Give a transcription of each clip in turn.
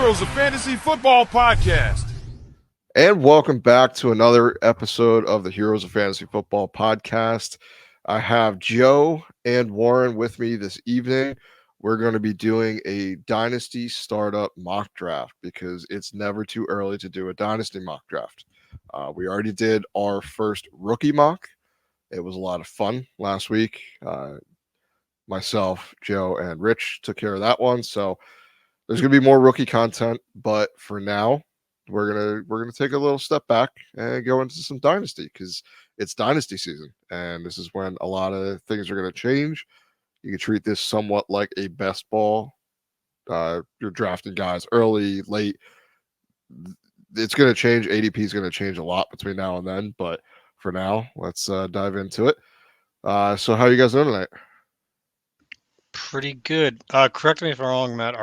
Heroes of Fantasy Football Podcast. And welcome back to another episode of the Heroes of Fantasy Football Podcast. I have Joe and Warren with me this evening. We're going to be doing a Dynasty Startup Mock Draft because it's never too early to do a Dynasty Mock Draft. We already did our first rookie mock. It was a lot of fun last week. Myself, Joe, and Rich took care of that one. So there's going to be more rookie content, but for now, we're gonna take a little step back and go into some dynasty because it's dynasty season, and this is when a lot of things are going to change. You can treat this somewhat like a best ball. You're drafting guys early, late. It's going to change. ADP is going to change a lot between now and then, but for now, let's dive into it. So, how are you guys doing tonight? Pretty good. Correct me if I'm wrong, Matt.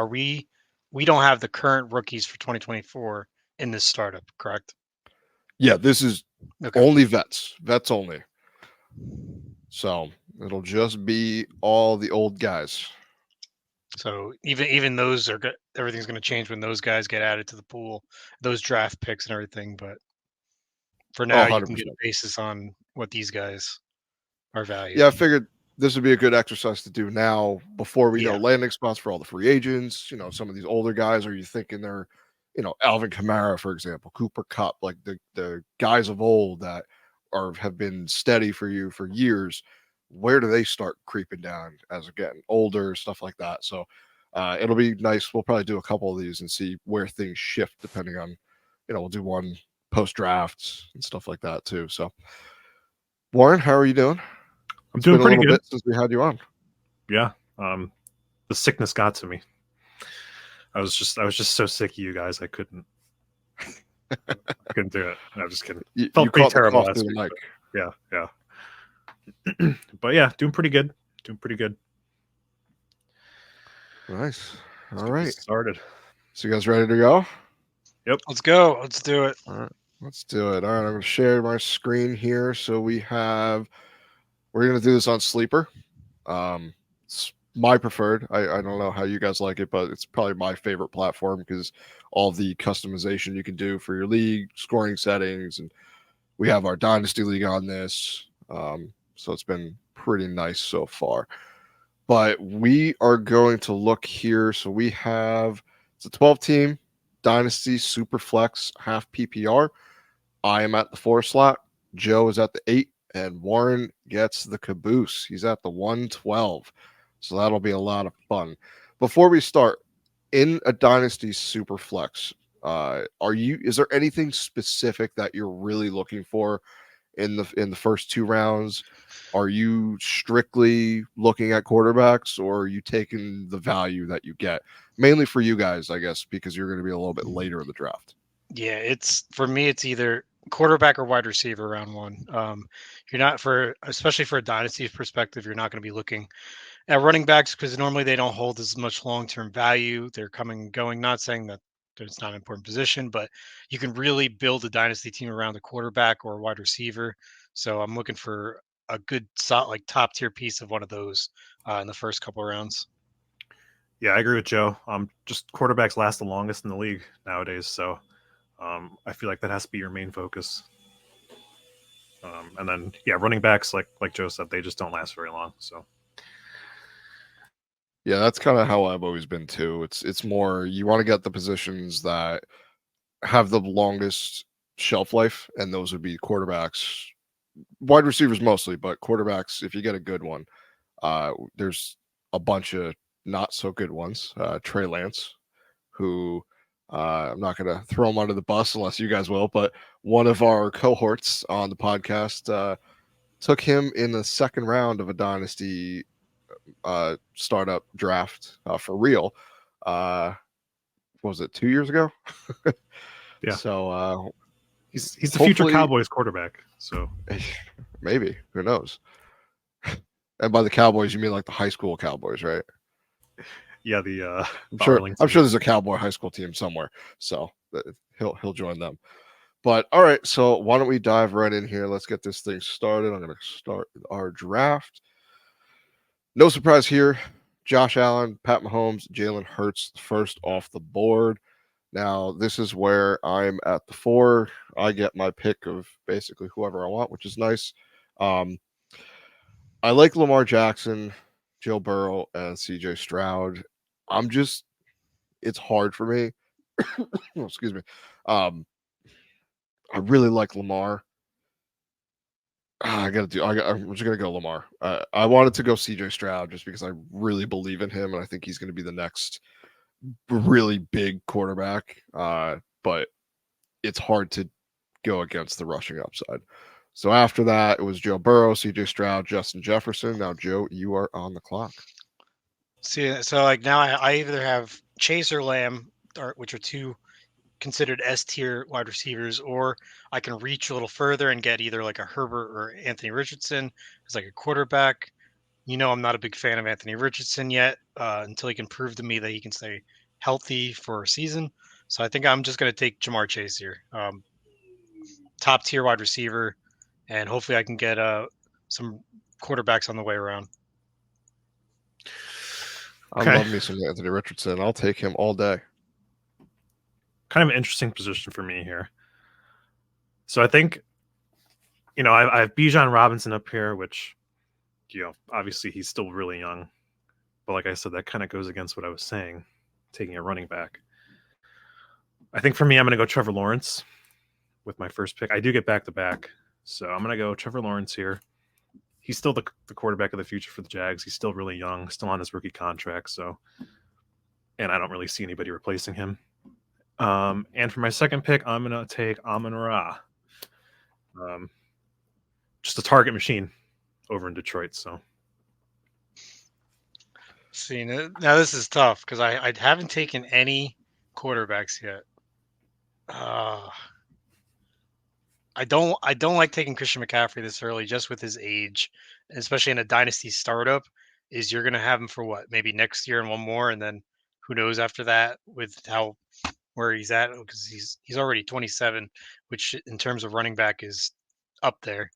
We don't have the current rookies for 2024 in this startup, correct? Yeah, this is only vets only. So it'll just be all the old guys. So even those are good. Everything's going to change when those guys get added to the pool, those draft picks and everything. But for now, you can get a basis on what these guys are valued. Yeah, I figured this would be a good exercise to do now before we know landing spots for all the free agents. You know, some of these older guys, are you thinking they're, Alvin Kamara, for example, Cooper Kupp, like the guys of old that have been steady for you for years. Where do they start creeping down as they're getting older, stuff like that? So it'll be nice. We'll probably do a couple of these and see where things shift depending on, we'll do one post drafts and stuff like that too. So Warren, how are you doing? I'm doing pretty good since we had you on. Yeah. The sickness got to me. I was just so sick of you guys. I couldn't do it. I'm just kidding. Felt pretty terrible last week. Yeah. But yeah, doing pretty good. Nice. All right. Started. So you guys ready to go? Yep. Let's go. Let's do it. All right. Let's do it. All right. I'm going to share my screen here. So we're going to do this on Sleeper. It's my preferred. I don't know how you guys like it, but it's probably my favorite platform because all the customization you can do for your league, scoring settings, and we have our Dynasty League on this. So it's been pretty nice so far. But we are going to look here. So we have, it's a 12-team Dynasty Superflex half PPR. I am at the 4 slot. Joe is at the 8. And Warren gets the caboose. He's at the 112. So that'll be a lot of fun. Before we start, in a Dynasty Superflex, is there anything specific that you're really looking for in the first 2 rounds? Are you strictly looking at quarterbacks, or are you taking the value that you get? Mainly for you guys, I guess, because you're going to be a little bit later in the draft. Yeah, for me, it's either quarterback or wide receiver round 1. You're not especially for a dynasty perspective, you're not going to be looking at running backs because normally they don't hold as much long-term value. They're coming and going. Not saying that it's not an important position, but you can really build a dynasty team around a quarterback or a wide receiver. So I'm looking for a good, like top tier piece of one of those in the first couple of rounds. Yeah, I agree with Joe. Just quarterbacks last the longest in the league nowadays, so I feel like that has to be your main focus. And then, running backs, like Joe said, they just don't last very long. So, yeah, that's kind of how I've always been too. It's more you want to get the positions that have the longest shelf life, and those would be quarterbacks, wide receivers mostly, but quarterbacks. If you get a good one, there's a bunch of not so good ones. Trey Lance, who. I'm not going to throw him under the bus unless you guys will, but one of our cohorts on the podcast took him in the second round of a Dynasty startup draft for real. What was it, 2 years ago? Yeah. So he's the future Cowboys quarterback. So maybe, who knows? And by the Cowboys, you mean like the high school Cowboys, right? Yeah, I'm sure there's a Cowboy high school team somewhere, so he'll join them. But all right, so why don't we dive right in here? Let's get this thing started. I'm going to start our draft. No surprise here. Josh Allen, Pat Mahomes, Jalen Hurts first off the board. Now, this is where I'm at the 4. I get my pick of basically whoever I want, which is nice. I like Lamar Jackson, Joe Burrow, and CJ Stroud. It's hard for me. Oh, excuse me. I really like Lamar. I'm just gonna go Lamar. I wanted to go CJ Stroud just because I really believe in him, and I think he's going to be the next really big quarterback. But it's hard to go against the rushing upside. So after that, it was Joe Burrow, CJ Stroud, Justin Jefferson. Now, Joe, you are on the clock. See, so like now I either have Chase or Lamb, which are two considered S tier wide receivers, or I can reach a little further and get either like a Herbert or Anthony Richardson as like a quarterback. I'm not a big fan of Anthony Richardson yet until he can prove to me that he can stay healthy for a season. So I think I'm just going to take Jamar Chase here, top tier wide receiver, and hopefully I can get some quarterbacks on the way around. I love me some Anthony Richardson. I'll take him all day. Kind of an interesting position for me here. So I think, I have Bijan Robinson up here, which, obviously he's still really young. But like I said, that kind of goes against what I was saying, taking a running back. I think for me, I'm going to go Trevor Lawrence with my first pick. I do get back-to-back, so I'm going to go Trevor Lawrence here. He's still the quarterback of the future for the Jags. He's still really young, still on his rookie contract. And I don't really see anybody replacing him. And for my second pick, I'm going to take Amon-Ra. Just a target machine over in Detroit. So, see, now this is tough because I haven't taken any quarterbacks yet. I don't like taking Christian McCaffrey this early, just with his age, especially in a dynasty startup. Is you're going to have him for what, maybe next year and one more, and then who knows after that with where he's at, because he's already 27, which in terms of running back is up there.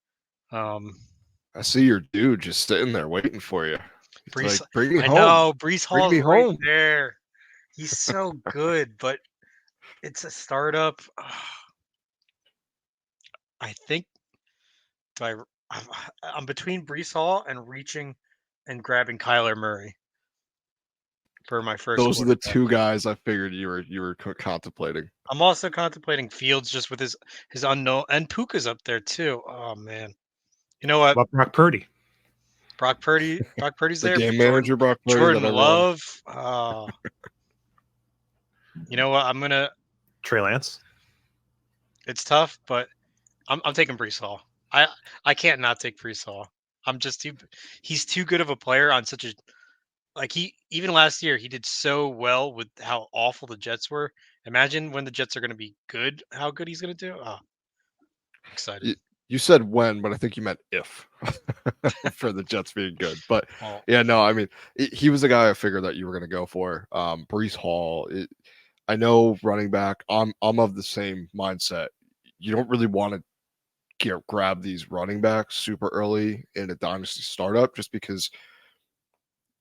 I see your dude just sitting there waiting for you. Brees, like, bring me home. Know Brees Hall's me right home. there. He's so good, but it's a startup. I think I'm between Brees Hall and reaching and grabbing Kyler Murray for my first. Those are the two guys I figured you were contemplating. I'm also contemplating Fields just with his unknown, and Puka's up there too. Oh man, you know what? About Brock Purdy. Brock Purdy's the there. Game manager Brock Purdy. Jordan Love. You know what? I'm gonna Trey Lance. It's tough, but I'm taking Brees Hall. I can't not take Brees Hall. He's too good of a player on such a even last year he did so well with how awful the Jets were. Imagine when the Jets are going to be good, how good he's going to do. Oh, excited. You said when, but I think you meant if for the Jets being good. But yeah, no, I mean, he was the guy I figured that you were going to go for. Brees Hall. I know running back. I'm of the same mindset. You don't really want to grab these running backs super early in a dynasty startup, just because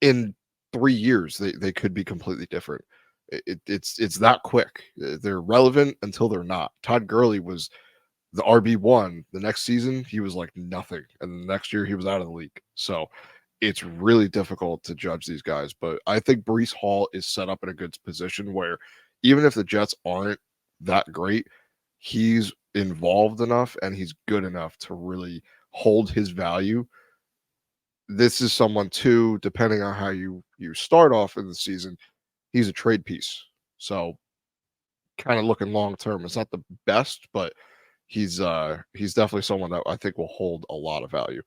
in 3 years they could be completely different. It's that quick. They're relevant until they're not. Todd Gurley was the RB1. The next season he was like nothing, and the next year he was out of the league. So it's really difficult to judge these guys. But I think Brees Hall is set up in a good position where even if the Jets aren't that great, he's involved enough and he's good enough to really hold his value. This is someone too, depending on how you start off in the season, he's a trade piece. So kind of looking long term. It's not the best, but he's definitely someone that I think will hold a lot of value.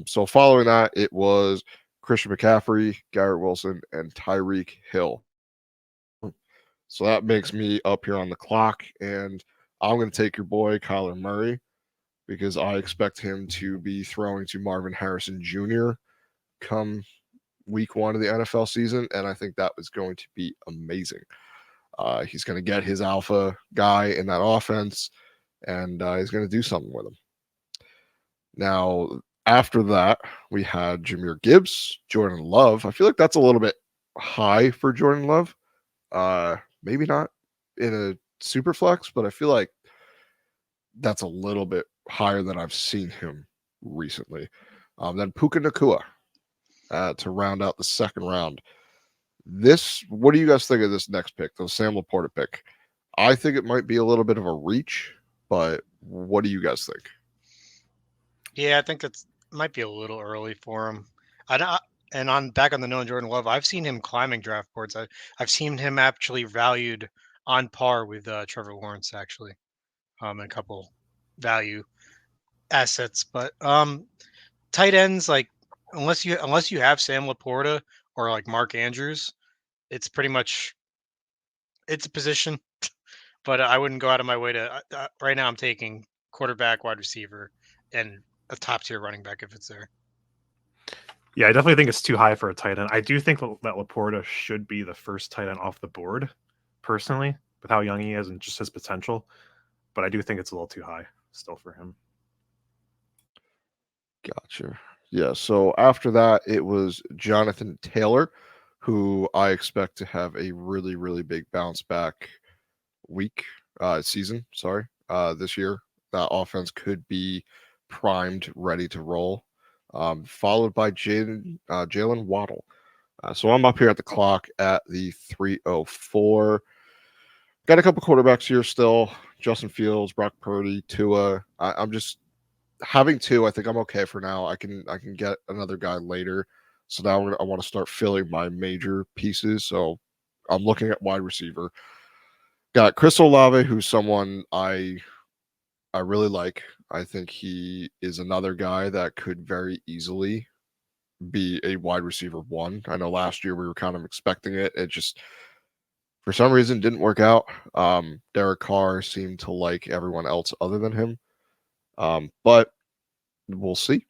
So following that, it was Christian McCaffrey, Garrett Wilson, and Tyreek Hill. So that makes me up here on the clock, and I'm going to take your boy Kyler Murray because I expect him to be throwing to Marvin Harrison Jr. come week 1 of the NFL season, and I think that was going to be amazing. He's going to get his alpha guy in that offense, and he's going to do something with him. Now, after that, we had Jahmyr Gibbs, Jordan Love. I feel like that's a little bit high for Jordan Love. Maybe not. in a super flex, but I feel like that's a little bit higher than I've seen him recently. Then Puka Nakua to round out the second round. What do you guys think of this next pick, the Sam Laporta pick? I think it might be a little bit of a reach, but what do you guys think? Yeah, I think that's might be a little early for him. And on back on the Nolan Jordan Love, I've seen him climbing draft boards. I've seen him actually valued on par with Trevor Lawrence actually, and a couple value assets. But tight ends, like unless you have Sam Laporta or like Mark Andrews, it's pretty much it's a position. But I wouldn't go out of my way to. Right now, I'm taking quarterback, wide receiver, and a top tier running back if it's there. Yeah, I definitely think it's too high for a tight end. I do think that Laporta should be the first tight end off the board, personally, with how young he is and just his potential. But I do think it's a little too high still for him. Gotcha. Yeah. So after that, it was Jonathan Taylor, who I expect to have a really, really big bounce back season. Sorry, this year. That offense could be primed, ready to roll. Followed by Jalen Waddle. So I'm up here at the clock at the 3:04. Got a couple quarterbacks here still: Justin Fields, Brock Purdy, Tua. I'm just having two. I think I'm okay for now. I can get another guy later. So now I want to start filling my major pieces. So I'm looking at wide receiver. Got Chris Olave, who's someone I really like. I think he is another guy that could very easily be a wide receiver one. I know last year we were kind of expecting it. It just for some reason didn't work out. Derek Carr seemed to like everyone else other than him. But we'll see.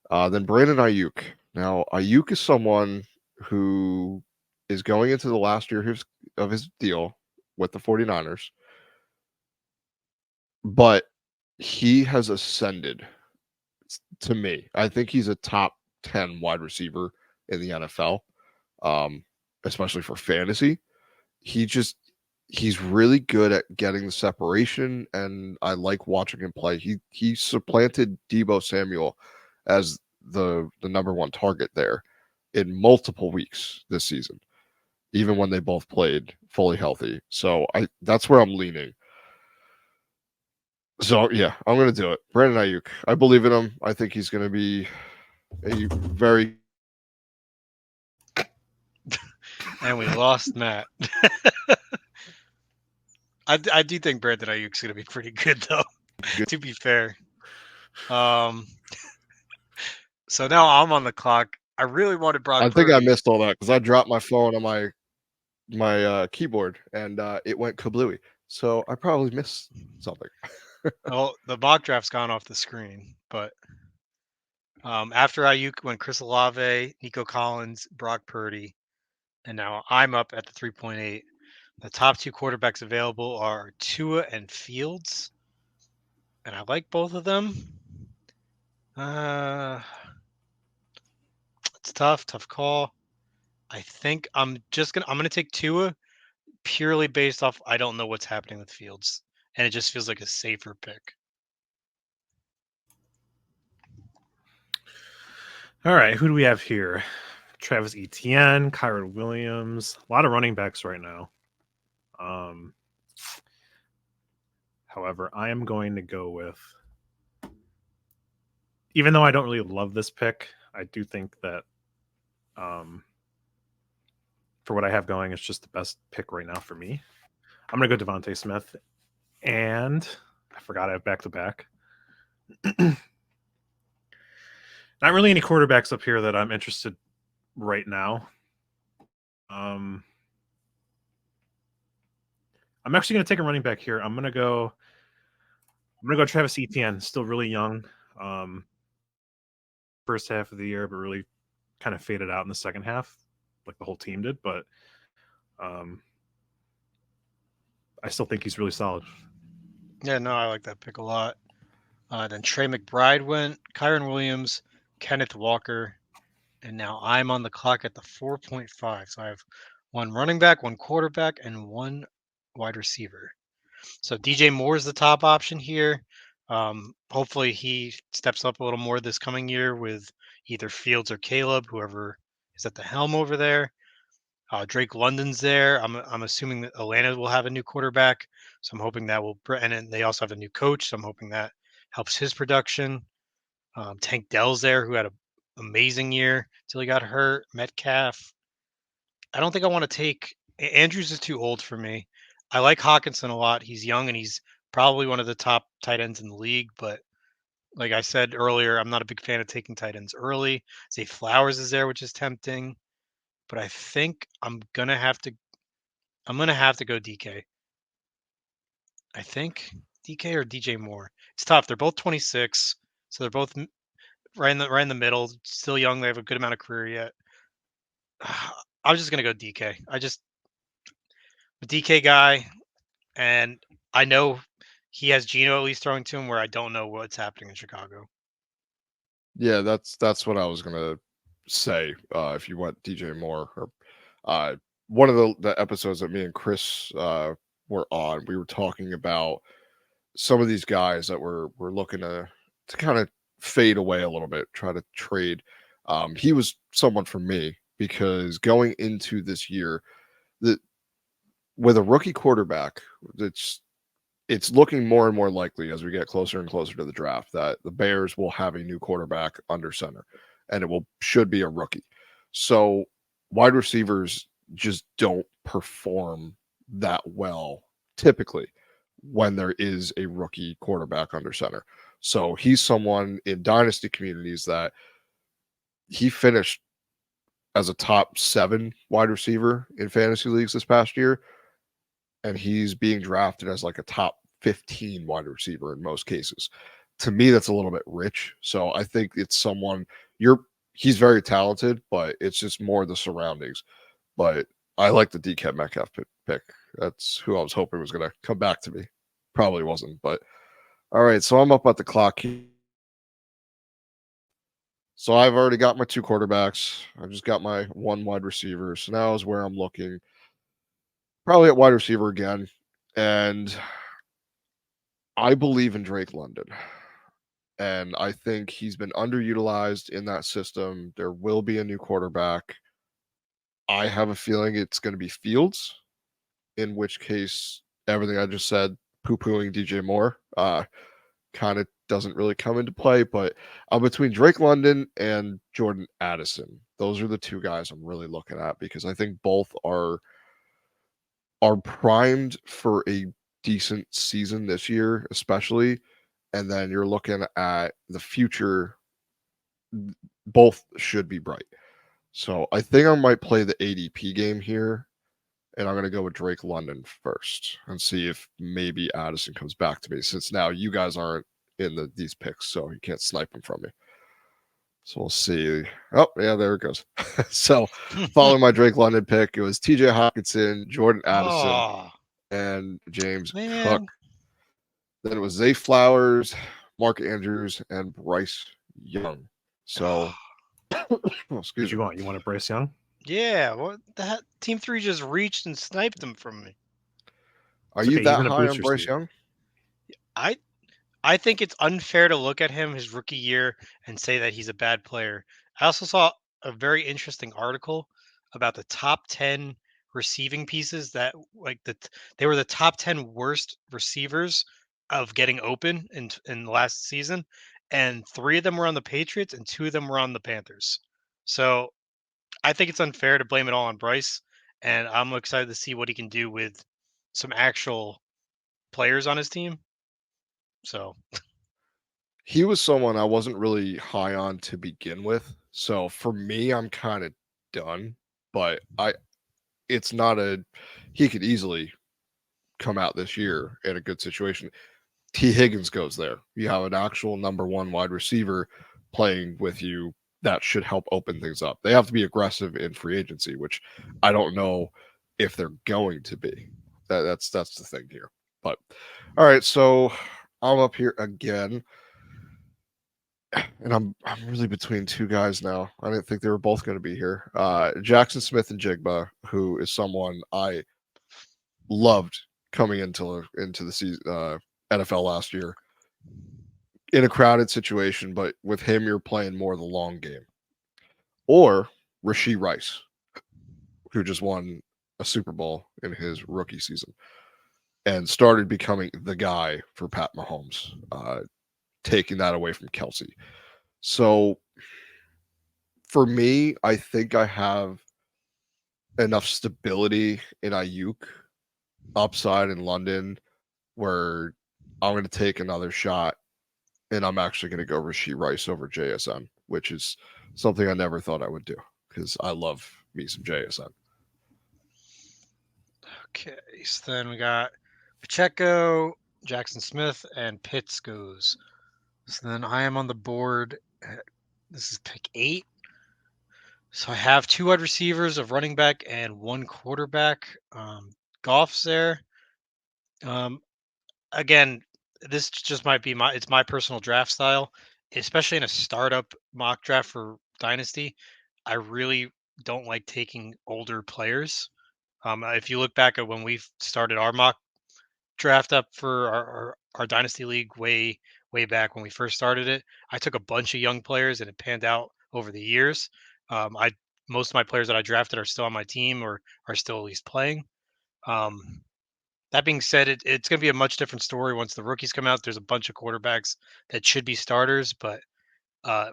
Then Brandon Ayuk. Now Ayuk is someone who is going into the last year of his deal with the 49ers. But he has ascended to me. I think he's a top 10 wide receiver in the NFL, especially for fantasy. He's really good at getting the separation, and I like watching him play. He supplanted Deebo Samuel as the number one target there in multiple weeks this season, even when they both played fully healthy. So that's where I'm leaning. So yeah, I'm gonna do it. Brandon Ayuk. I believe in him. I think he's gonna be a very And we lost Matt. I do think Brandon Ayuk's going to be pretty good, though, good. to be fair. So now I'm on the clock. I really wanted Brock I think I Purdy. missed all that because I dropped my phone on my keyboard and it went kablooey. So I probably missed something. Well, the mock draft's gone off the screen, but after Ayuk went Chris Olave, Nico Collins, Brock Purdy, and now I'm up at the 3.8. The top two quarterbacks available are Tua and Fields, and I like both of them. It's tough call. I think I'm gonna take Tua purely based off I don't know what's happening with Fields, and it just feels like a safer pick. All right, who do we have here? Travis Etienne, Kyron Williams, a lot of running backs right now. However, I am going to go with, even though I don't really love this pick, I do think that for what I have going, it's just the best pick right now for me. I'm going to go Devontae Smith, and I forgot I have back-to-back. Not really any quarterbacks up here that I'm interested right now. I'm actually going to take a running back here. I'm going to go Travis Etienne, still really young. First half of the year, but really kind of faded out in the second half, like the whole team did. But I still think he's really solid. Yeah, no, I like that pick a lot. Then Trey McBride went, Kyron Williams, Kenneth Walker, and now I'm on the clock at the 4.5. So I have one running back, one quarterback, and one wide receiver. So DJ Moore is the top option here. Hopefully he steps up a little more this coming year with either Fields or Caleb, whoever is at the helm over there. Drake London's there. I'm assuming that Atlanta will have a new quarterback, so I'm hoping that will. And then they also have a new coach, so I'm hoping that helps his production. Tank Dell's there, who had an amazing year till he got hurt. Metcalf. I don't think I want to take Andrews is too old for me. I like Hawkinson a lot. He's young and he's probably one of the top tight ends in the league. But like I said earlier, I'm not a big fan of taking tight ends early. Zay Flowers is there, which is tempting. But I think I'm gonna have to go DK. I think DK or DJ Moore. It's tough. They're both 26, so they're both right in the middle. Still young. They have a good amount of career yet. I was just gonna go DK. I'm a DK guy, and I know he has Geno at least throwing to him. Where I don't know what's happening in Chicago. Yeah, that's what I was gonna say. If you want DJ Moore, or one of the episodes that me and Chris were on, we were talking about some of these guys that we're looking to kind of fade away a little bit, try to trade. He was someone for me because going into this year, that with a rookie quarterback, it's looking more and more likely as we get closer and closer to the draft that the Bears will have a new quarterback under center, and should be a rookie. So wide receivers just don't perform that well typically when there is a rookie quarterback under center. So he's someone in dynasty communities that he finished as a top 7 wide receiver in fantasy leagues this past year, and he's being drafted as like a top 15 wide receiver in most cases. To me, that's a little bit rich. So I think it's someone he's very talented, but it's just more the surroundings. But I like the DK Metcalf pick. That's who I was hoping was going to come back to me. Probably wasn't, but all right. So I'm up at the clock here. So I've already got my 2 quarterbacks. I just got my 1 wide receiver. So now is where I'm looking. Probably at wide receiver again. And I believe in Drake London. And I think he's been underutilized in that system. There will be a new quarterback. I have a feeling it's going to be Fields, in which case everything I just said, poo-pooing DJ Moore, kind of doesn't really come into play. But I'm between Drake London and Jordan Addison. Those are the 2 guys I'm really looking at because I think both are primed for a decent season this year, especially. And then you're looking at the future. Both should be bright. So I think I might play the ADP game here. And I'm going to go with Drake London first and see if maybe Addison comes back to me, since now you guys aren't in these picks, so you can't snipe them from me. So we'll see. Oh, yeah, there it goes. So following my Drake London pick, it was TJ Hawkinson, Jordan Addison, and James Cook. Then it was Zay Flowers, Mark Andrews, and Bryce Young. So, excuse you me. want? You want Bryce Young? Yeah, what that Team 3 just reached and sniped him from me. Are you that high on Bryce Young? I think it's unfair to look at him his rookie year and say that he's a bad player. I also saw a very interesting article about the top 10 receiving pieces that they were the top 10 worst receivers of getting open in the last season, and 3 of them were on the Patriots and 2 of them were on the Panthers. So I think it's unfair to blame it all on Bryce, and I'm excited to see what he can do with some actual players on his team. So he was someone I wasn't really high on to begin with. So for me, I'm kind of done. But it's not he could easily come out this year in a good situation. T. Higgins goes there. You have an actual number 1 wide receiver playing with you. That should help open things up. They have to be aggressive in free agency, which I don't know if they're going to be. That's the thing here. But all right, so I'm up here again, and I'm really between 2 guys now. I didn't think they were both going to be here. Jackson Smith and Jigba, who is someone I loved coming into the season, NFL last year in a crowded situation, but with him, you're playing more the long game. Or Rashee Rice, who just won a Super Bowl in his rookie season and started becoming the guy for Pat Mahomes, taking that away from Kelsey. So for me, I think I have enough stability in Ayuk, upside in London, where I'm going to take another shot, and I'm actually going to go Rashee Rice over JSN, which is something I never thought I would do because I love me some JSN. Okay, so then we got Pacheco, Jackson Smith, and Pitts goes. So then I am on the board. This is pick 8. So I have 2 wide receivers, a running back, and 1 quarterback. Goff's there. Again, this just might be my personal draft style, especially in a startup mock draft for Dynasty. I really don't like taking older players. If you look back at when we started our mock draft up for our Dynasty League way back when we first started it, I took a bunch of young players and it panned out over the years. I Most of my players that I drafted are still on my team or are still at least playing. That being said, it's going to be a much different story once the rookies come out. There's a bunch of quarterbacks that should be starters, but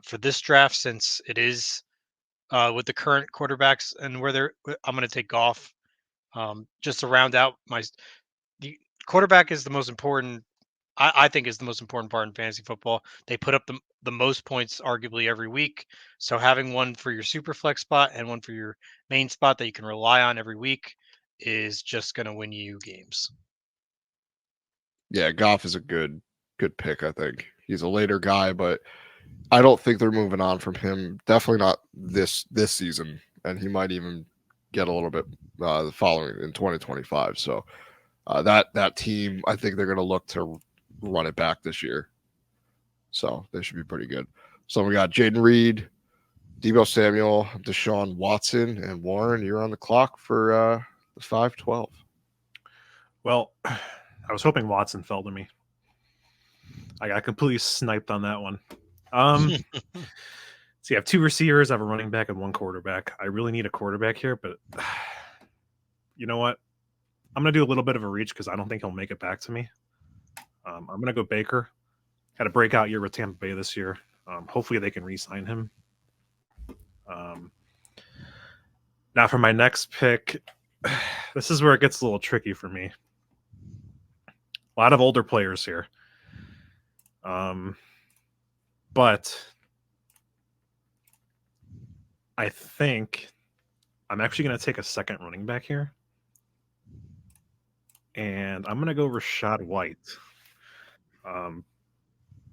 for this draft, since it is with the current quarterbacks and I'm going to take Goff just to round out the quarterback is the most important. I think is the most important part in fantasy football. They put up the most points arguably every week. So having one for your super flex spot and one for your main spot that you can rely on every week is just going to win you games. Yeah, Goff is a good pick, I think. He's a later guy, but I don't think they're moving on from him. Definitely not this season, and he might even get a little bit the following in 2025. So that team, I think they're going to look to run it back this year. So they should be pretty good. So we got Jaden Reed, Deebo Samuel, Deshaun Watson, and Warren. You're on the clock for the 5-12. Well, I was hoping Watson fell to me. I got completely sniped on that one. So you have 2 receivers, I have a running back and 1 quarterback. I really need a quarterback here, but you know what? I'm going to do a little bit of a reach because I don't think he'll make it back to me. I'm going to go Baker. Had a breakout year with Tampa Bay this year. Hopefully they can re-sign him. Now for my next pick, this is where it gets a little tricky for me. A lot of older players here. But I think I'm actually going to take a second running back here. And I'm going to go Rachaad White.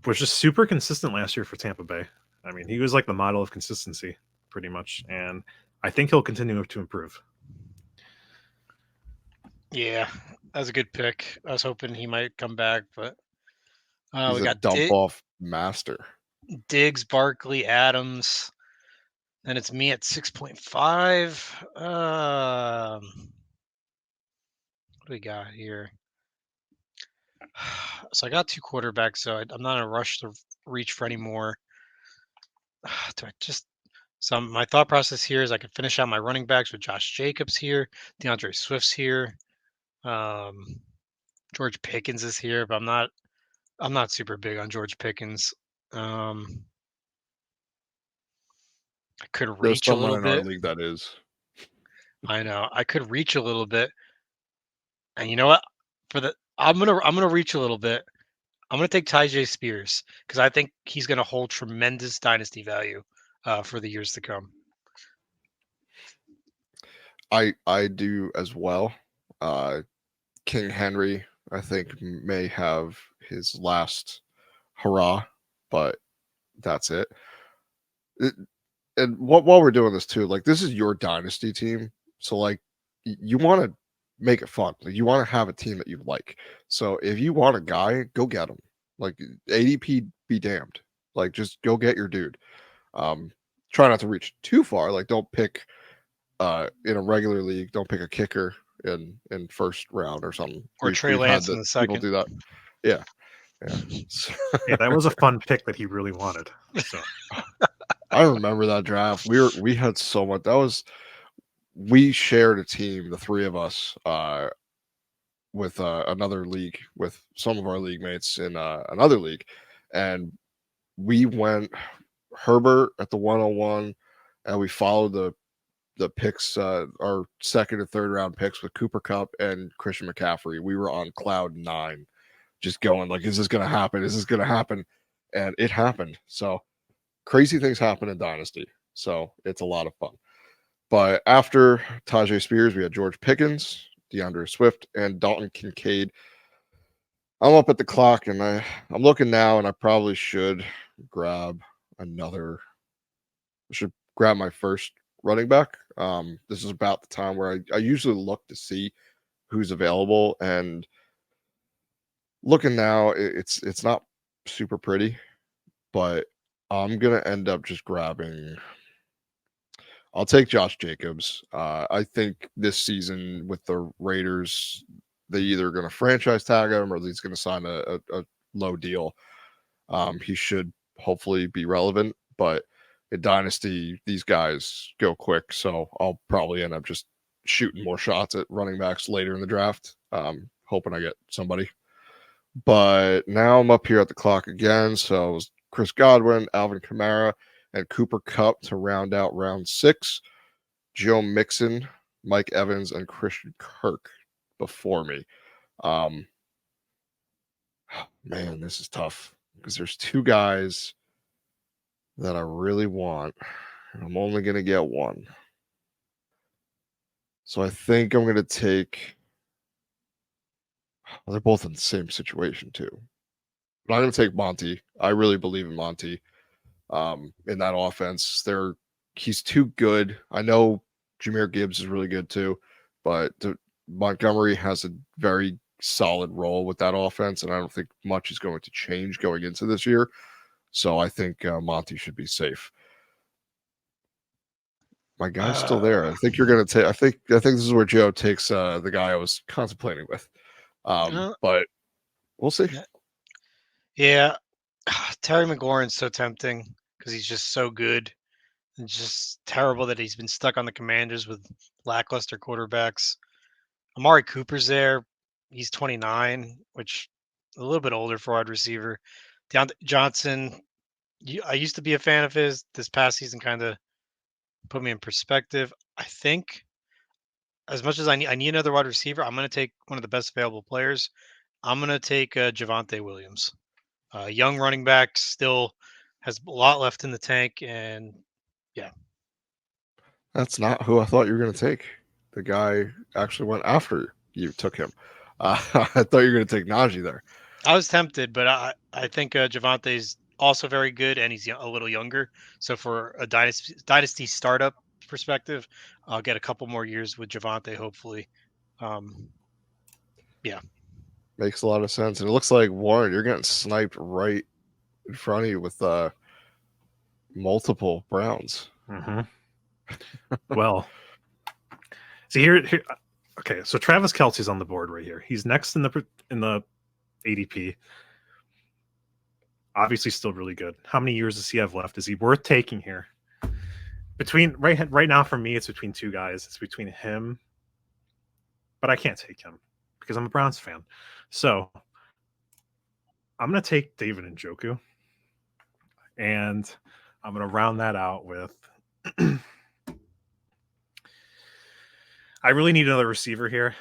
Was just super consistent last year for Tampa Bay. I mean, he was like the model of consistency, pretty much. And I think he'll continue to improve. Yeah, that's a good pick. I was hoping he might come back, but He's we a got dump off master. Diggs, Barkley, Adams. Then it's me at 6.5. What do we got here? So I got 2 quarterbacks, so I'm not in a rush to reach for any more. So my thought process here is I could finish out my running backs with Josh Jacobs here, DeAndre Swift's here, George Pickens is here, but I'm not super big on George Pickens. I could There's reach a someone little in our bit. league that is. I know I could reach a little bit, and you know what? I'm gonna reach a little bit. I'm gonna take Tyjae Spears because I think he's gonna hold tremendous dynasty value for the years to come. I do as well. King Henry, I think, may have his last hurrah, but that's it. And while we're doing this too, like this is your dynasty team, so like you want to make it fun. Like you want to have a team that you like. So if you want a guy, go get him. Like ADP, be damned. Like just go get your dude. Try not to reach too far. Like don't pick in a regular league. Don't pick a kicker in first round or something. Or Trey Lance in the people second. do that. Yeah. So, Yeah, that was a fun pick that he really wanted. So I remember that draft. We had so much. We shared a team, the three of us, with another league with some of our league mates in another league, and we went Herbert at the 101, and we followed the picks, our second and third round picks with Cooper Kupp and Christian McCaffrey. We were on cloud 9, just going like, is this going to happen? Is this going to happen? And it happened. So crazy things happen in Dynasty. So it's a lot of fun. But after Tajay Spears, we had George Pickens, DeAndre Swift, and Dalton Kincaid. I'm up at the clock, and I'm looking now, and I probably should grab another. I should grab my first running back. This is about the time where I usually look to see who's available, and looking now, it's not super pretty, but I'm gonna end up just grabbing. I'll take Josh Jacobs. I think this season with the Raiders, they either going to franchise tag him or he's going to sign a low deal. He should hopefully be relevant, but in Dynasty, these guys go quick, so I'll probably end up just shooting more shots at running backs later in the draft, hoping I get somebody. But now I'm up here at the clock again, so it was Chris Godwin, Alvin Kamara, and Cooper Kupp to round out round 6. Joe Mixon, Mike Evans, and Christian Kirk before me. Man, this is tough because there's 2 guys that I really want, and I'm only going to get one. So I think I'm going to take. Well, they're both in the same situation too. But I'm going to take Monty. I really believe in Monty. In that offense, he's too good. I know Jahmyr Gibbs is really good too, but Montgomery has a very solid role with that offense, and I don't think much is going to change going into this year. So I think Monty should be safe. My guy's still there. I think you're going to take. I think this is where Joe takes the guy I was contemplating with, but we'll see. Yeah, Terry McLaurin's so tempting because he's just so good. It's just terrible that he's been stuck on the Commanders with lackluster quarterbacks. Amari Cooper's there. He's 29, which a little bit older for wide receiver. Deontay Johnson, I used to be a fan of his. This past season kind of put me in perspective. I think as much as I need another wide receiver, I'm going to take one of the best available players. I'm going to take Javonte Williams. Young running back, still has a lot left in the tank, and yeah. That's not who I thought you were going to take. The guy actually went after you took him. I thought you were going to take Najee there. I was tempted, but I think Javante's also very good, and he's a little younger. So for a dynasty startup perspective, I'll get a couple more years with Javonte, hopefully. Yeah. Makes a lot of sense. And it looks like, Warren, you're getting sniped right in front of you with multiple Browns. Mm-hmm. Well, see here. Okay, so Travis Kelce's on the board right here. He's next in the ADP. Obviously, still really good. How many years does he have left? Is he worth taking here? Right now, for me, it's between 2 guys. It's between him, but I can't take him because I'm a Browns fan. So I'm going to take David Njoku, and I'm going to round that out with. I really need another receiver here.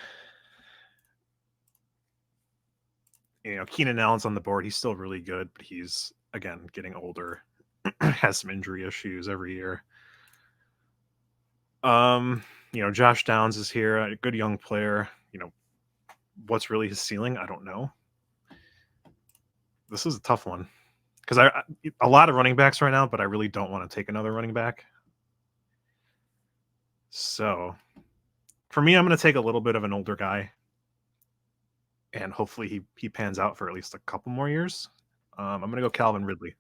You know, Keenan Allen's on the board. He's still really good, but he's, again, getting older. Has some injury issues every year. Josh Downs is here, a good young player. What's really his ceiling? I don't know. This is a tough one because a lot of running backs right now, but I really don't want to take another running back. So for me, I'm going to take a little bit of an older guy, and hopefully he pans out for at least a couple more years. I'm going to go Calvin Ridley.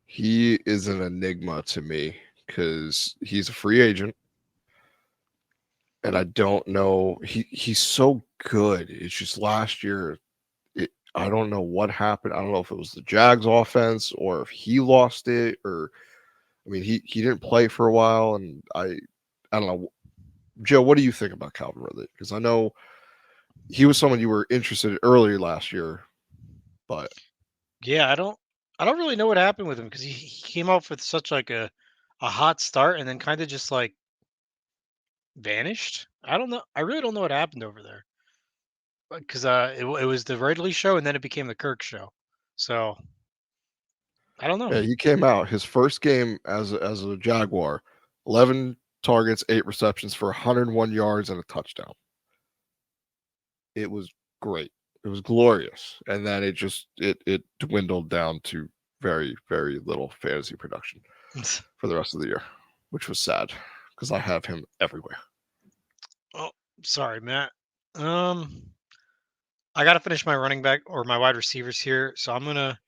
He is an enigma to me because he's a free agent. and I don't know. He's so good. It's just last year. I don't know what happened. I don't know if it was the Jags offense or if he lost it, or I mean, he didn't play for a while, and I don't know. Joe, what do you think about Calvin Ridley? Because I know he was someone you were interested in earlier last year, but Yeah, I don't really know what happened with him because he came out with such like a hot start and then kind of just like vanished. I don't know. I really don't know what happened over there because it was the Ridley show and then it became the Kirk show. So I don't know. yeah, he came out his first game as a Jaguar, 11 targets, 8 receptions for 101 yards and a touchdown. It was great. It was glorious, and then it dwindled down to very very little fantasy production for the rest of the year, which was sad because I have him everywhere. Oh, sorry, Matt. Um, I got to finish my running back or my wide receivers here, so I'm gonna.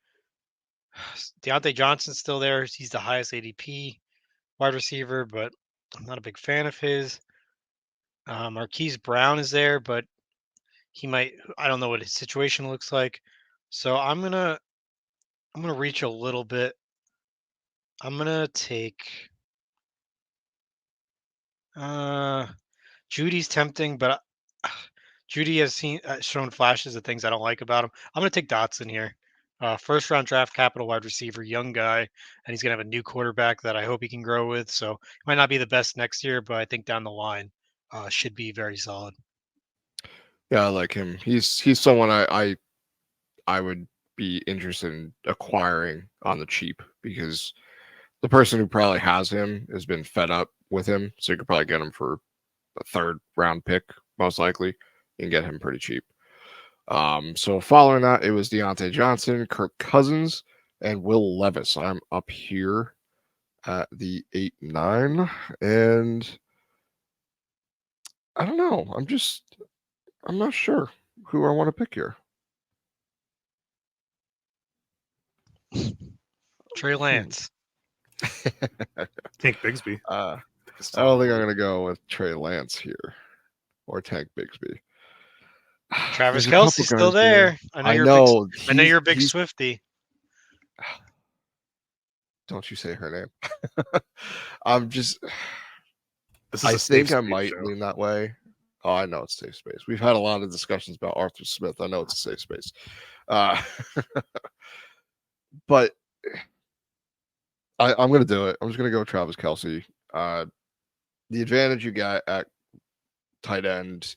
Deontay Johnson's still there. He's the highest ADP wide receiver, but I'm not a big fan of his. Marquise Brown is there, but he might. I don't know what his situation looks like, so I'm gonna reach a little bit. I'm gonna take. Uh, Judy's tempting, but Judy has shown flashes of things I don't like about him. I'm going to take Dotson here. First round draft capital wide receiver, young guy, and he's going to have a new quarterback that I hope he can grow with. So he might not be the best next year, but I think down the line should be very solid. Yeah, I like him. He's someone I would be interested in acquiring on the cheap because the person who probably has him has been fed up with him, so you could probably get him for a third round pick, most likely. You can get him pretty cheap. So following that, it was Deontay Johnson, Kirk Cousins, and Will Levis. I'm up here at the 8-9, and I don't know. I'm not sure who I want to pick here. Trey Lance. Tank Bigsby. I It's don't top. think I'm going to go with Trey Lance here or Tank Bigsby. Travis There's a couple Kelsey's still guys there. there. I know I you're a big. know I know you're a big he's. Swiftie. Don't you say her name? I'm just. This is I a safe think I space might show. lean that way. Oh, I know it's safe space. We've had a lot of discussions about Arthur Smith. I know it's a safe space. Uh, but I'm going to do it. I'm just going to go with Travis Kelsey. The advantage you got at tight end,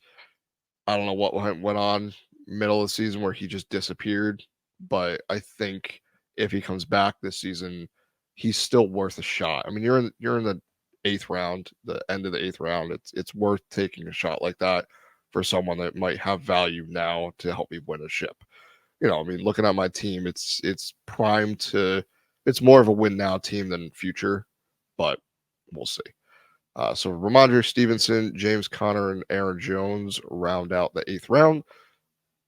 I don't know what went on middle of the season where he just disappeared, but I think if he comes back this season, he's still worth a shot. I mean, you're in the eighth round, the end of the eighth round. It's worth taking a shot like that for someone that might have value now to help me win a ship. I mean, looking at my team, it's primed to. It's more of a win now team than future, but we'll see. So Ramondre Stevenson, James Conner, and Aaron Jones round out the eighth round.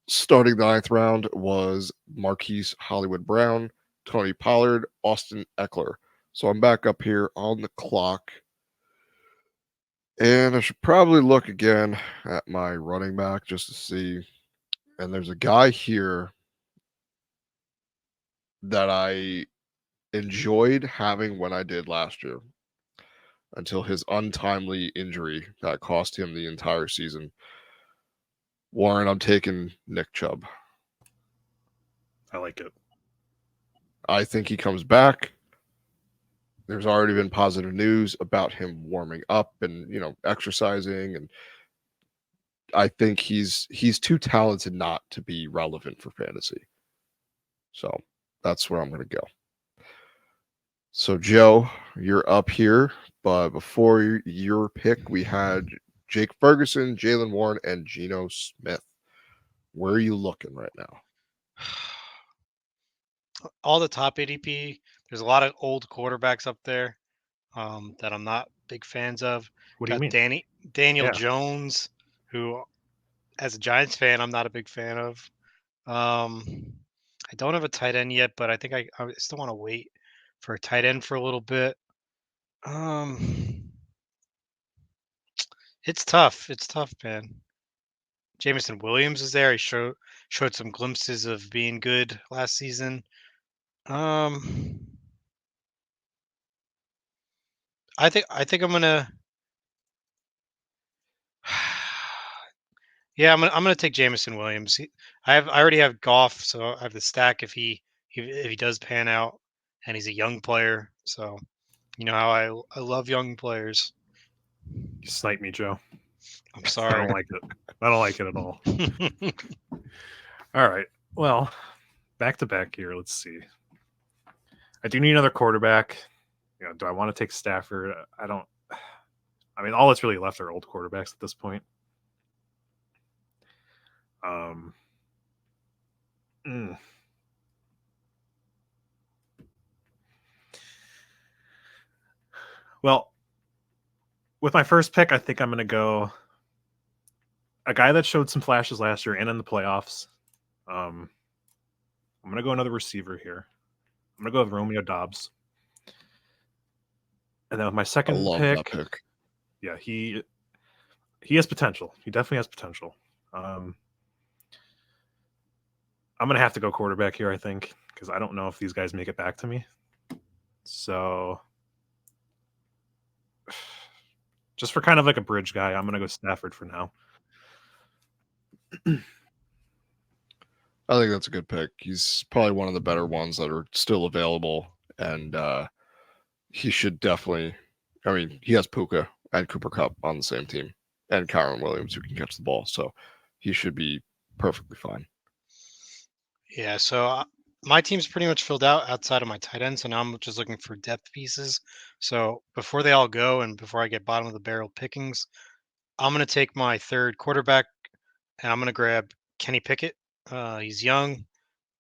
Starting the ninth round was Marquise Hollywood Brown, Tony Pollard, Austin Eckler. So I'm back up here on the clock. And I should probably look again at my running back just to see. And there's a guy here that I enjoyed having when I did last year until his untimely injury that cost him the entire season. Warren, I'm taking Nick Chubb. I like it. I think he comes back. There's already been positive news about him warming up and exercising, and I think he's too talented not to be relevant for fantasy. So that's where I'm going to go. So Joe, you're up here, but before your pick, we had Jake Ferguson, Jalen Warren, and Geno Smith. Where are you looking right now? All the top ADP. There's a lot of old quarterbacks up there that I'm not big fans of. What do you Got mean? Daniel Yeah. Jones, who, as a Giants fan, I'm not a big fan of. I don't have a tight end yet, but I think I still want to wait for a tight end for a little bit. Um, It's tough. It's tough, man. Jameson Williams is there. He showed some glimpses of being good last season. Um, I think I'm gonna. Yeah, I'm gonna take Jameson Williams. I already have Goff, so I have the stack if he does pan out, and he's a young player. So you know how I love young players. You sniped me, Joe. I'm I sorry. don't like it. I don't like it at all. All right. Well, back to back here. Let's see. I do need another quarterback. Do I want to take Stafford? I don't. I mean, all that's really left are old quarterbacks at this point. Mm. Well, with my first pick, I think I'm going to go a guy that showed some flashes last year and in the playoffs. I'm going to go another receiver here. I'm going to go with Romeo Dobbs. And then with my I second love that pick. yeah, he has potential. He definitely has potential. I'm going to have to go quarterback here, I think, because I don't know if these guys make it back to me. So just for kind of like a bridge guy, I'm going to go Stafford for now. I think that's a good pick. He's probably one of the better ones that are still available, and he should definitely. I mean, he has Puka and Cooper Kupp on the same team, and Kyron Williams who can catch the ball, so he should be perfectly fine. Yeah, so my team's pretty much filled out outside of my tight end, so now I'm just looking for depth pieces. So before they all go and before I get bottom of the barrel pickings, I'm going to take my third quarterback and I'm going to grab Kenny Pickett. He's young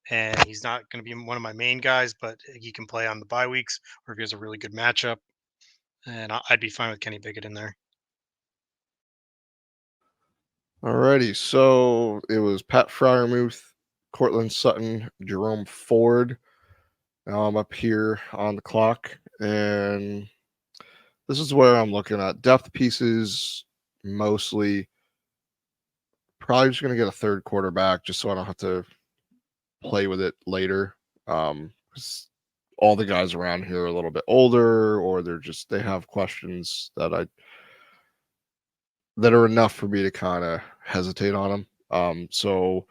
and he's not going to be one of my main guys, but he can play on the bye weeks or if he has a really good matchup. And I'd be fine with Kenny Pickett in there. Alrighty, so it was Pat Fryermuth, Cortland Sutton, Jerome Ford. Now I'm up here on the clock, and this is where I'm looking at depth pieces mostly. Probably just going to get a third quarterback just so I don't have to play with it later. 'Cause all the guys around here are a little bit older, or they have questions that are enough for me to kind of hesitate on them. So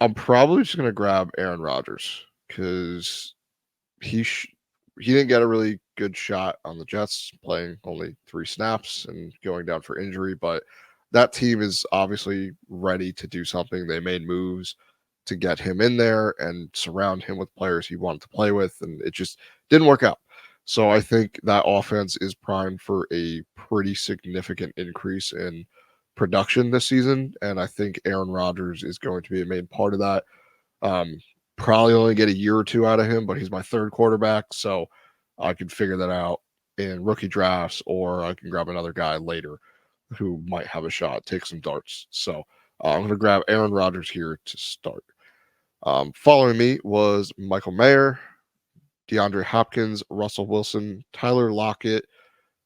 I'm probably just going to grab Aaron Rodgers because he didn't get a really good shot on the Jets, playing only 3 snaps and going down for injury, but that team is obviously ready to do something. They made moves to get him in there and surround him with players he wanted to play with, and it just didn't work out. So I think that offense is primed for a pretty significant increase in production this season, and I think Aaron Rodgers is going to be a main part of that. Probably only get a year or two out of him, but he's my third quarterback, so I can figure that out in rookie drafts, or I can grab another guy later who might have a shot, take some darts. So I'm going to grab Aaron Rodgers here to start. Following me was Michael Mayer, DeAndre Hopkins, Russell Wilson, Tyler Lockett,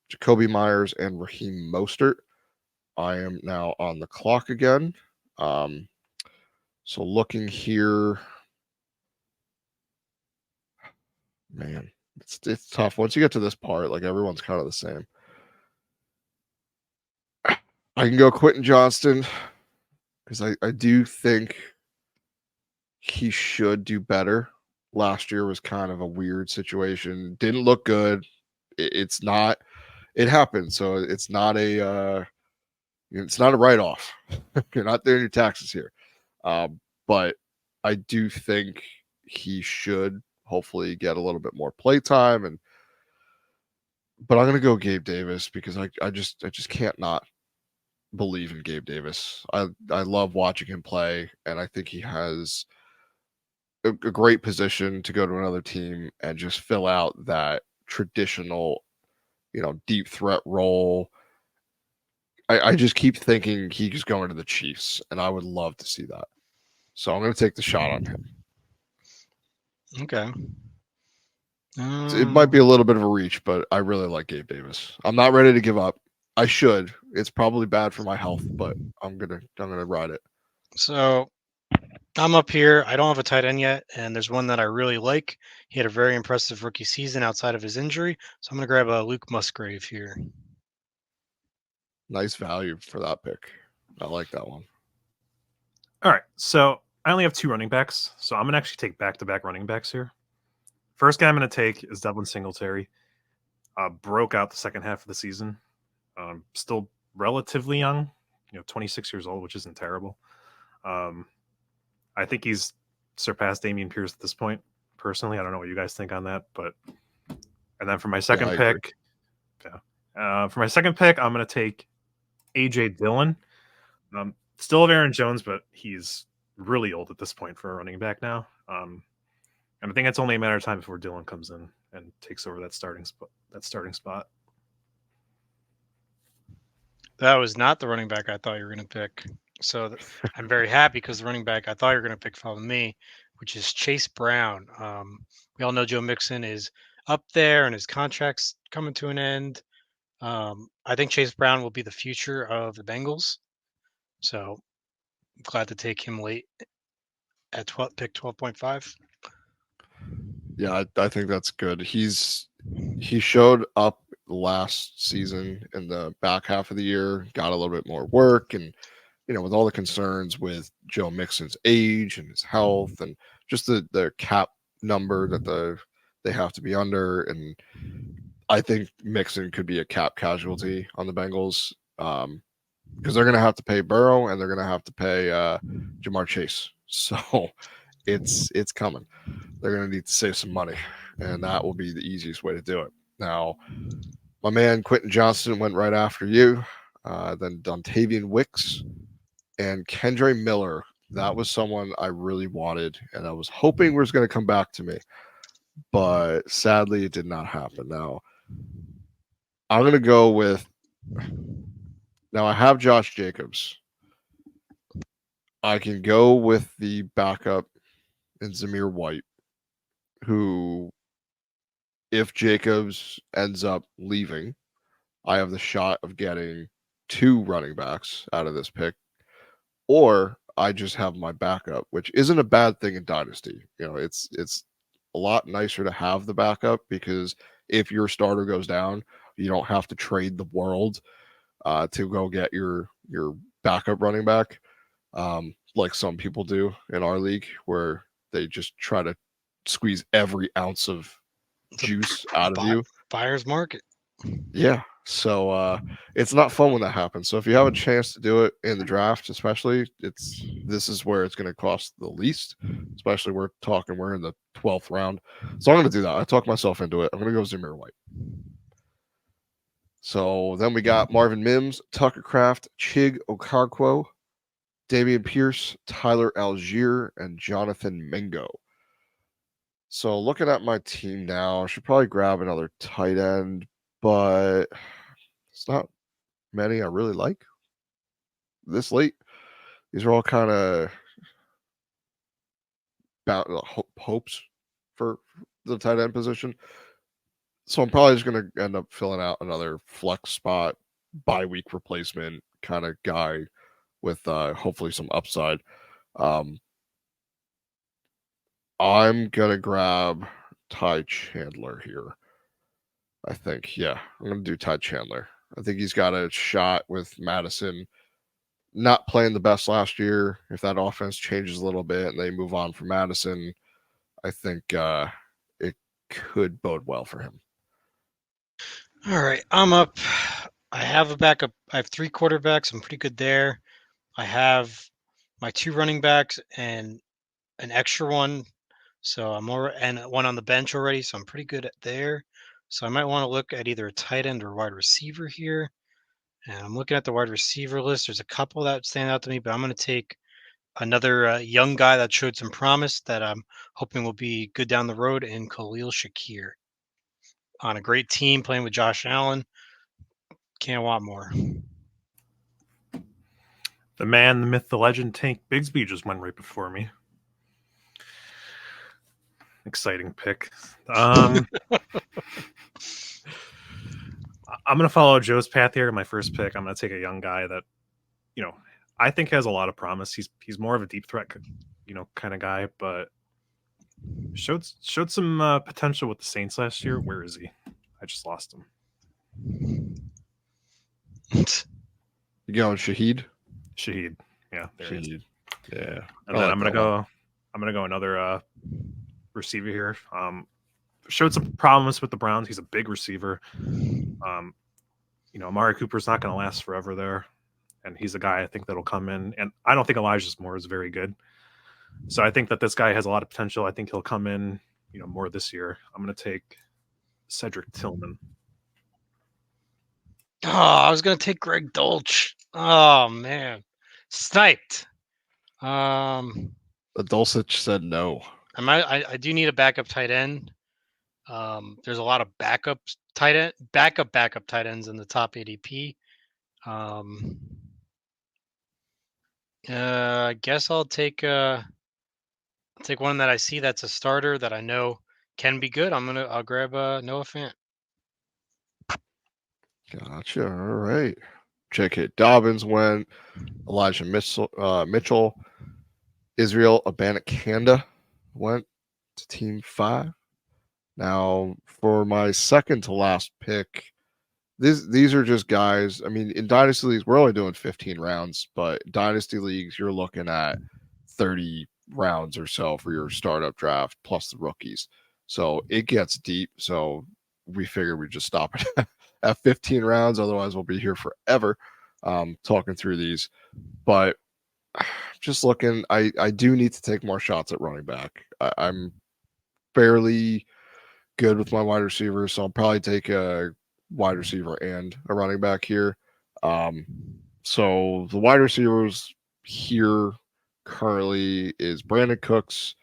Jacoby Myers, and Raheem Mostert. I am now on the clock again. So looking here, man, it's tough. Once you get to this part, like everyone's kind of the same. I can go Quentin Johnston because I do think he should do better. Last year was kind of a weird situation. Didn't look good. It's not. It happened, so it's not a write-off. You're not doing your taxes here. But I do think he should hopefully get a little bit more play time, but I'm gonna go Gabe Davis because I just can't not believe in Gabe Davis. I love watching him play, and I think he has a great position to go to another team and just fill out that traditional, deep threat role. I just keep thinking he's going to the Chiefs, and I would love to see that. So I'm going to take the shot on him. Okay. It might be a little bit of a reach, but I really like Gabe Davis. I'm not ready to give up. I should. It's probably bad for my health, but I'm gonna ride it. So I'm up here. I don't have a tight end yet, and there's one that I really like. He had a very impressive rookie season outside of his injury, so I'm going to grab Luke Musgrave here. Nice value for that pick. I like that one. All right, so I only have 2 running backs, so I'm gonna actually take back-to-back running backs here. First guy I'm gonna take is Devin Singletary. Broke out the second half of the season. Still relatively young, 26 years old, which isn't terrible. I think he's surpassed Dameon Pierce at this point. Personally, I don't know what you guys think on that, but and then for my second pick, I'm going to take AJ Dillon. Still have Aaron Jones, but he's really old at this point for a running back now. And I think it's only a matter of time before Dillon comes in and takes over that starting spot. That was not the running back I thought you were going to pick. So I'm very happy because the running back I thought you were going to pick followed me, which is Chase Brown. We all know Joe Mixon is up there and his contract's coming to an end. I think Chase Brown will be the future of the Bengals. So I'm glad to take him late at pick 12.5. Yeah, I think that's good. He showed up last season in the back half of the year, got a little bit more work, and with all the concerns with Joe Mixon's age and his health and just the cap number that they have to be under, and I think Mixon could be a cap casualty on the Bengals because they're going to have to pay Burrow and they're going to have to pay Jamar Chase. So it's coming. They're going to need to save some money, and that will be the easiest way to do it. Now, my man Quentin Johnston went right after you, then Dontavian Wicks and Kendre Miller. That was someone I really wanted, and I was hoping was going to come back to me, but sadly it did not happen. Now, I'm going to go with now I have Josh Jacobs. I can go with the backup in Zamir White, who, if Jacobs ends up leaving, I have the shot of getting 2 running backs out of this pick, or I just have my backup, which isn't a bad thing in Dynasty. It's a lot nicer to have the backup because if your starter goes down, you don't have to trade the world to go get your backup running back, like some people do in our league, where they just try to squeeze every ounce of juice out of you. Buyer's market. Yeah. So it's not fun when that happens. So if you have a chance to do it in the draft, especially, this is where it's going to cost the least. Especially we're in the 12th round. So I'm going to do that. I talked myself into it. I'm going to go Zamir White. So then we got Marvin Mims, Tucker Kraft, Chig Okonkwo, Dameon Pierce, Tyler Algier, and Jonathan Mingo. So looking at my team now, I should probably grab another tight end, but it's not many I really like this late. These are all kind of hopes for the tight end position. So I'm probably just going to end up filling out another flex spot, bye-week replacement kind of guy with hopefully some upside. I'm going to grab Ty Chandler here. I think, yeah, I'm going to do Ty Chandler. I think he's got a shot with Madison not playing the best last year. If that offense changes a little bit and they move on from Madison, I think it could bode well for him. All right, I'm up. I have a backup. I have 3 quarterbacks. I'm pretty good there. I have my 2 running backs and an extra one. So I'm and one on the bench already. So I'm pretty good at there. So I might want to look at either a tight end or wide receiver here. And I'm looking at the wide receiver list. There's a couple that stand out to me, but I'm going to take another young guy that showed some promise that I'm hoping will be good down the road in Khalil Shakir. On a great team playing with Josh Allen. Can't want more. The man, the myth, the legend, Tank Bigsby just went right before me. Exciting pick. I'm I'm going to follow Joe's path here. My first pick, I'm going to take a young guy that, I think has a lot of promise. He's more of a deep threat, kind of guy, but showed some potential with the Saints last year. Where is he? I just lost him. You going Shaheed? Shaheed. Yeah, there he is. Shaheed. Yeah. And then I'm gonna go another receiver here. Showed some problems with the Browns. He's a big receiver. Amari Cooper's not gonna last forever there. And he's a guy I think that'll come in. And I don't think Elijah Moore is very good. So I think that this guy has a lot of potential. I think he'll come in, more this year. I'm gonna take Cedric Tillman. Oh, I was gonna take Greg Dolch. Oh man, sniped. The Dulcich said no. I do need a backup tight end. There's a lot of backup tight ends in the top ADP. I guess I'll take one that I see that's a starter that I know can be good. I'll grab Noah Fant. Gotcha. All right. J.K. Dobbins went. Elijah Mitchell. Israel Abanikanda went to Team 5. Now, for my second to last pick, these are just guys. I mean, in Dynasty Leagues, we're only doing 15 rounds, but Dynasty Leagues, you're looking at 30 rounds or so for your startup draft, plus the rookies. So it gets deep. So we figured we'd just stop it at 15 rounds. Otherwise, we'll be here forever talking through these. But just looking, I do need to take more shots at running back. I'm fairly good with my wide receivers, so I'll probably take a wide receiver and a running back here. So the wide receivers here currently is Brandon Cooks.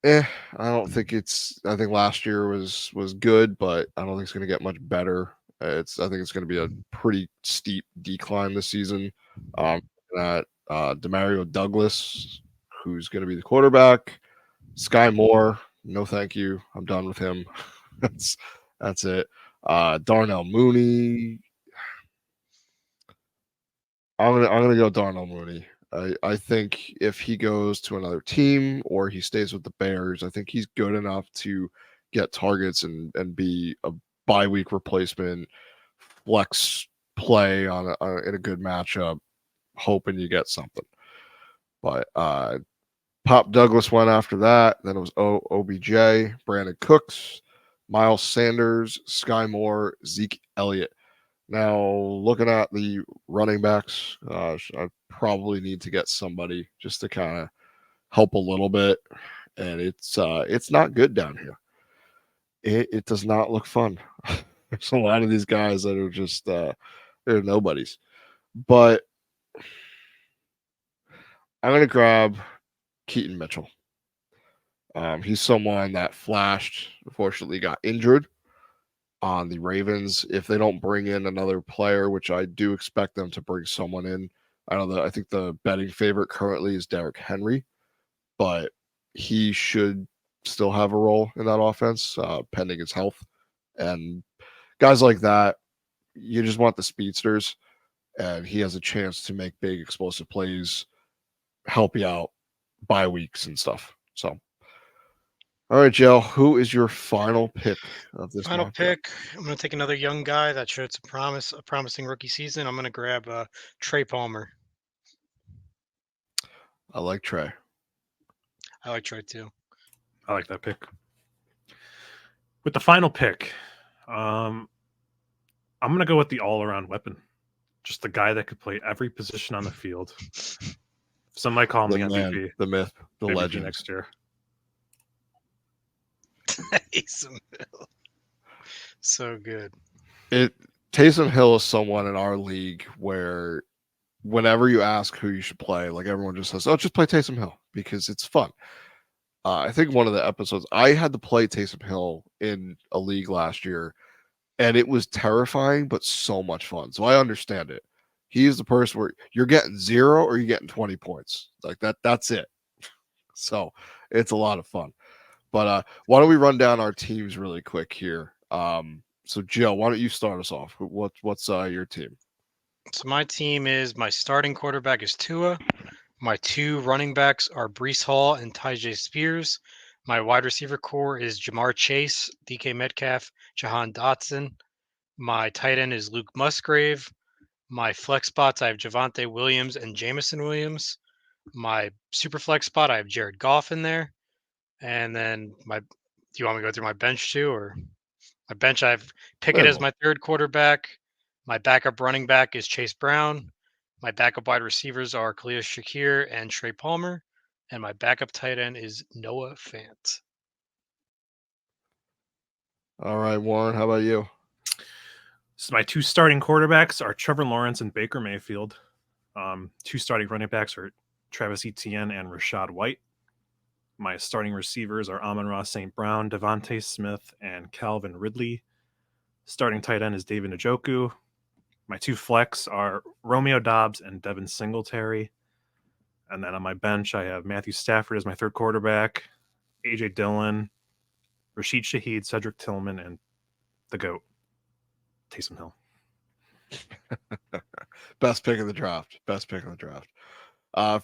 I don't think I think last year was good, but I don't think it's going to get much better. I think it's going to be a pretty steep decline this season. That Demario Douglas, who's going to be the quarterback. Sky Moore, no thank you. I'm done with him. that's it. Darnell Mooney. I'm gonna go Darnell Mooney. I think if he goes to another team or he stays with the Bears, I think he's good enough to get targets and be a bye week replacement, flex play in a good matchup, hoping you get something. But Pop Douglas went after that. Then it was OBJ, Brandon Cooks, Miles Sanders, Sky Moore, Zeke Elliott. Now, looking at the running backs, I probably need to get somebody just to kind of help a little bit. And it's not good down here. It does not look fun. There's a lot of these guys that are just they're nobodies. But I'm going to grab Keaton Mitchell. He's someone that flashed, unfortunately got injured on the Ravens. If they don't bring in another player, which I do expect them to bring someone in, I think the betting favorite currently is Derrick Henry, but he should still have a role in that offense, pending his health. And guys like that, you just want the speedsters, and he has a chance to make big explosive plays, help you out bye weeks and stuff. So, all right, Joe, who is your final pick of this? Final pick. I'm going to take another young guy that showed some promise, a promising rookie season. I'm going to grab Trey Palmer. I like Trey. I like Trey too. I like that pick. With the final pick, I'm going to go with the all-around weapon. Just the guy that could play every position on the field. Some might call him the MVP. The myth, the MVP legend. next year. Taysom Hill. So good. Taysom Hill is someone in our league where whenever you ask who you should play, like everyone just says, "Oh, just play Taysom Hill because it's fun." I think one of the episodes I had to play Taysom Hill in a league last year, and it was terrifying, but so much fun. So I understand it. He's the person where you're getting 0 or you're getting 20 points. Like that. That's it. So it's a lot of fun. But why don't we run down our teams really quick here? So Joe, why don't you start us off? What's your team? So my team is my starting quarterback is Tua. My 2 running backs are Brees Hall and Tyjae Spears. My wide receiver core is Jamar Chase, DK Metcalf, Jahan Dotson. My tight end is Luke Musgrave. My flex spots, I have Javonte Williams and Jamison Williams. My super flex spot, I have Jared Goff in there. And then do you want me to go through my bench too, or my bench? I have Pickett as my 3rd quarterback. My backup running back is Chase Brown. My backup wide receivers are Khalil Shakir and Trey Palmer. And my backup tight end is Noah Fant. All right, Warren, how about you? So my 2 starting quarterbacks are Trevor Lawrence and Baker Mayfield. 2 starting running backs are Travis Etienne and Rashad White. My starting receivers are Amon-Ra St. Brown, Devontae Smith, and Calvin Ridley. Starting tight end is David Njoku. My 2 flex are Romeo Doubs and Devin Singletary. And then on my bench, I have Matthew Stafford as my 3rd quarterback, A.J. Dillon, Rashid Shaheed, Cedric Tillman, and the GOAT, Taysom Hill. Best pick of the draft.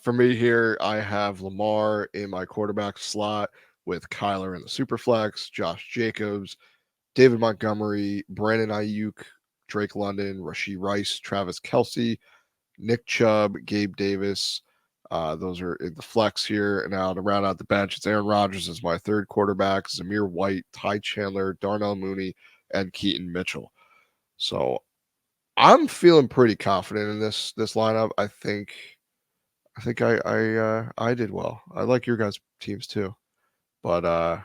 For me here, I have Lamar in my quarterback slot with Kyler in the Superflex, Josh Jacobs, David Montgomery, Brandon Ayuk, Drake London, Rashee Rice, Travis Kelce, Nick Chubb, Gabe Davis. Those are in the flex here. And now to round out the bench, it's Aaron Rodgers as my 3rd quarterback, Zamir White, Ty Chandler, Darnell Mooney, and Keaton Mitchell. So I'm feeling pretty confident in this lineup. I think I did well. I like your guys' teams too, but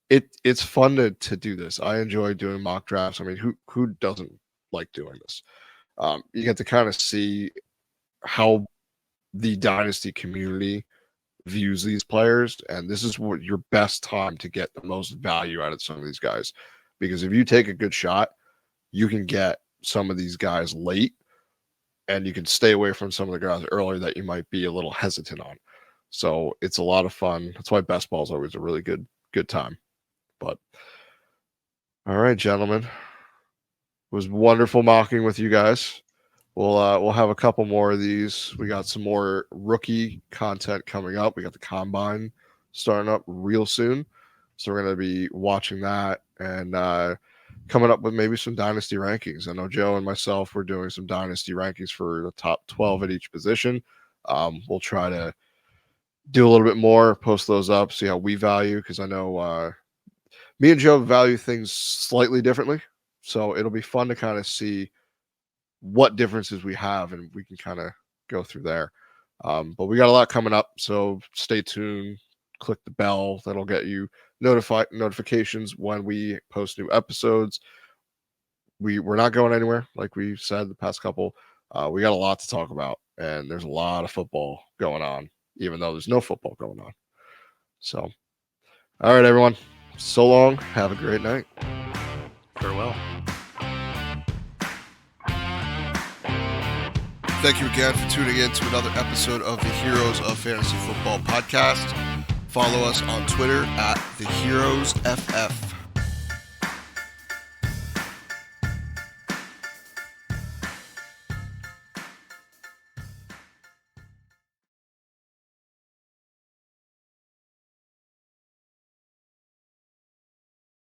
it's fun to do this. I enjoy doing mock drafts. I mean, who doesn't like doing this? You get to kind of see how the dynasty community views these players, and this is what your best time to get the most value out of some of these guys, because if you take a good shot, you can get some of these guys late, and you can stay away from some of the guys earlier that you might be a little hesitant on. So it's a lot of fun. That's why best ball is always a really good time. But all right, gentlemen, it was wonderful mocking with you guys. We'll have a couple more of these. We got some more rookie content coming up. We got the combine starting up real soon, so we're going to be watching that and coming up with maybe some dynasty rankings. I know Joe and myself were doing some dynasty rankings for the top 12 at each position. We'll try to do a little bit more, post those up, see how we value, because I know me and Joe value things slightly differently. So it'll be fun to kind of see what differences we have, and we can kind of go through there. But we got a lot coming up, so stay tuned. Click the bell. That'll get you notifications when we post new episodes. We're not going anywhere, like we said the past couple. We got a lot to talk about, and there's a lot of football going on, even though there's no football going on. So, all right, everyone. So long. Have a great night. Farewell. Thank you again for tuning in to another episode of the Heroes of Fantasy Football podcast. Follow us on Twitter at the Heroes FF.